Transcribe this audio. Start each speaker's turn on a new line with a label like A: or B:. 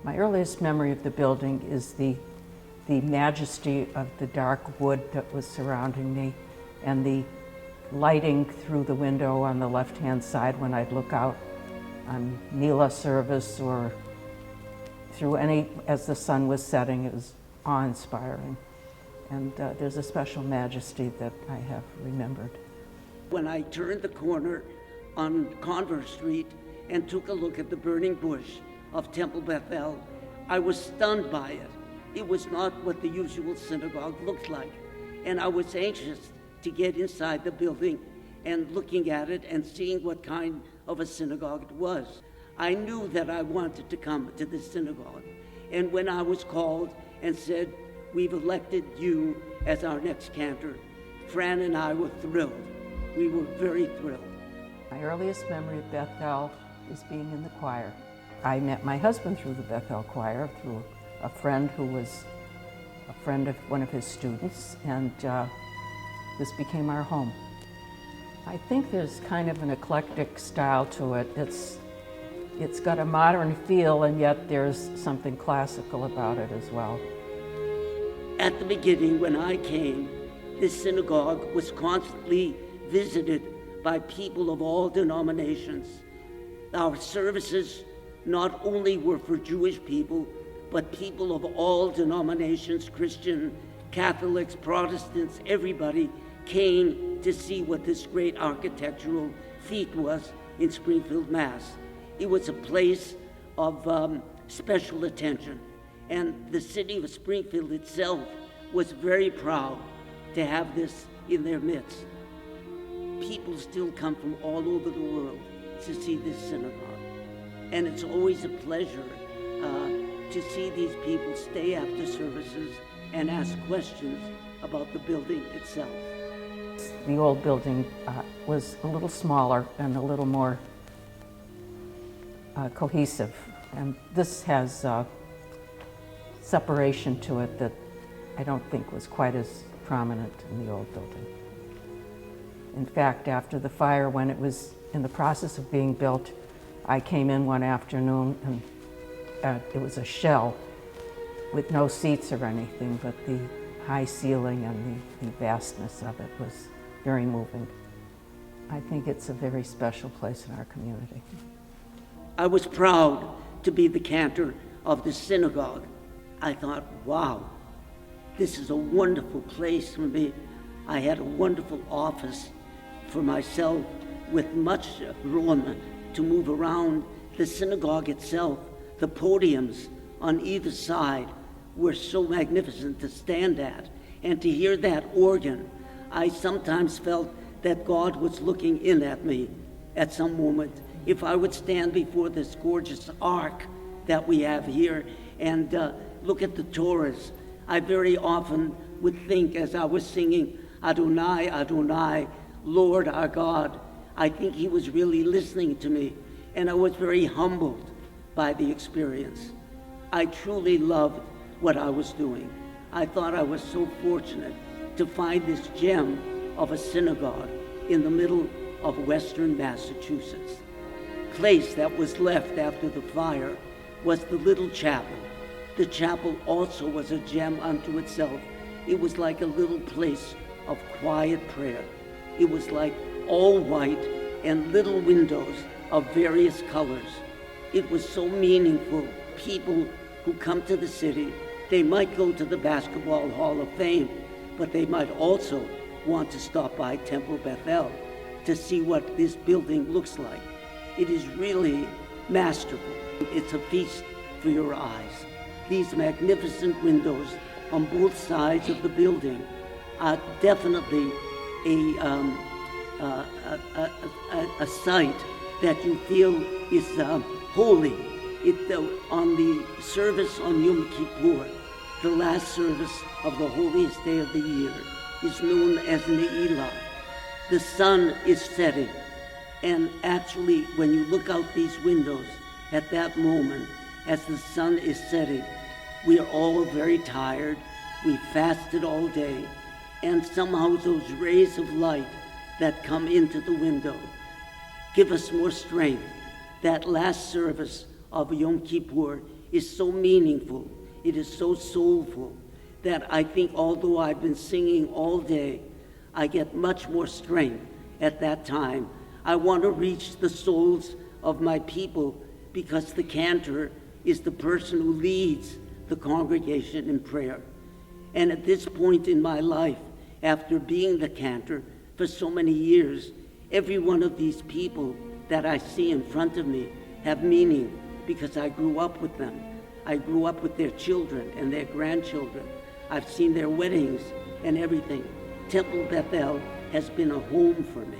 A: My earliest memory of the building is the majesty of the dark wood that was surrounding me and the lighting through the window on the left-hand side when I'd look out on Mila service or through as the sun was setting. It was awe-inspiring. And there's a special majesty that I have remembered.
B: When I turned the corner on Converse Street and took a look at the burning bush of Temple Bethel, I was stunned by it. It was not what the usual synagogue looked like. And I was anxious to get inside the building and looking at it and seeing what kind of a synagogue it was. I knew that I wanted to come to this synagogue. And when I was called and said, "We've elected you as our next cantor," Fran and I were thrilled. We were very thrilled.
A: My earliest memory of Bethel is being in the choir. I met my husband through the Bethel choir, through a friend who was a friend of one of his students, and this became our home. I think there's kind of an eclectic style to it. It's got a modern feel, and yet there's something classical about it as well.
B: At the beginning, when I came, this synagogue was constantly visited by people of all denominations. Our services not only were for Jewish people, but people of all denominations, Christian, Catholics, Protestants, everybody came to see what this great architectural feat was in Springfield, Mass. It was a place of special attention, and the city of Springfield itself was very proud to have this in their midst. People still come from all over the world to see this synagogue, and it's always a pleasure to see these people stay after services and ask questions about the building itself.
A: The old building was a little smaller and a little more cohesive, and this has separation to it that I don't think was quite as prominent in the old building. In fact, after the fire, when it was in the process of being built, I came in one afternoon and it was a shell with no seats or anything, but the high ceiling and the vastness of it was very moving. I think it's a very special place in our community.
B: I was proud to be the cantor of the synagogue. I thought, wow, this is a wonderful place for me. I had a wonderful office for myself with much room to move around. The synagogue itself, the podiums on either side were so magnificent to stand at. And to hear that organ, I sometimes felt that God was looking in at me at some moment. If I would stand before this gorgeous ark that we have here and look at the Torahs, I very often would think as I was singing, Adonai, Adonai, Lord our God, I think he was really listening to me, and I was very humbled by the experience. I truly loved what I was doing. I thought I was so fortunate to find this gem of a synagogue in the middle of Western Massachusetts. Place that was left after the fire was the little chapel. The chapel also was a gem unto itself. It was like a little place of quiet prayer. It was like all white and little windows of various colors. It was so meaningful. People who come to the city, they might go to the Basketball Hall of Fame, but they might also want to stop by Temple Bethel to see what this building looks like. It is really masterful. It's a feast for your eyes. These magnificent windows on both sides of the building are definitely a sight that you feel is holy. On the service on Yom Kippur, the last service of the holiest day of the year, is known as Ne'ilah. The sun is setting, and actually when you look out these windows at that moment, as the sun is setting, we are all very tired. We fasted all day, and somehow those rays of light that come into the window give us more strength. That last service of Yom Kippur is so meaningful, it is so soulful, that I think although I've been singing all day, I get much more strength at that time. I want to reach the souls of my people because the cantor is the person who leads the congregation in prayer. And at this point in my life, after being the cantor for so many years, every one of these people that I see in front of me have meaning because I grew up with them. I grew up with their children and their grandchildren. I've seen their weddings and everything. Temple Bethel has been a home for me.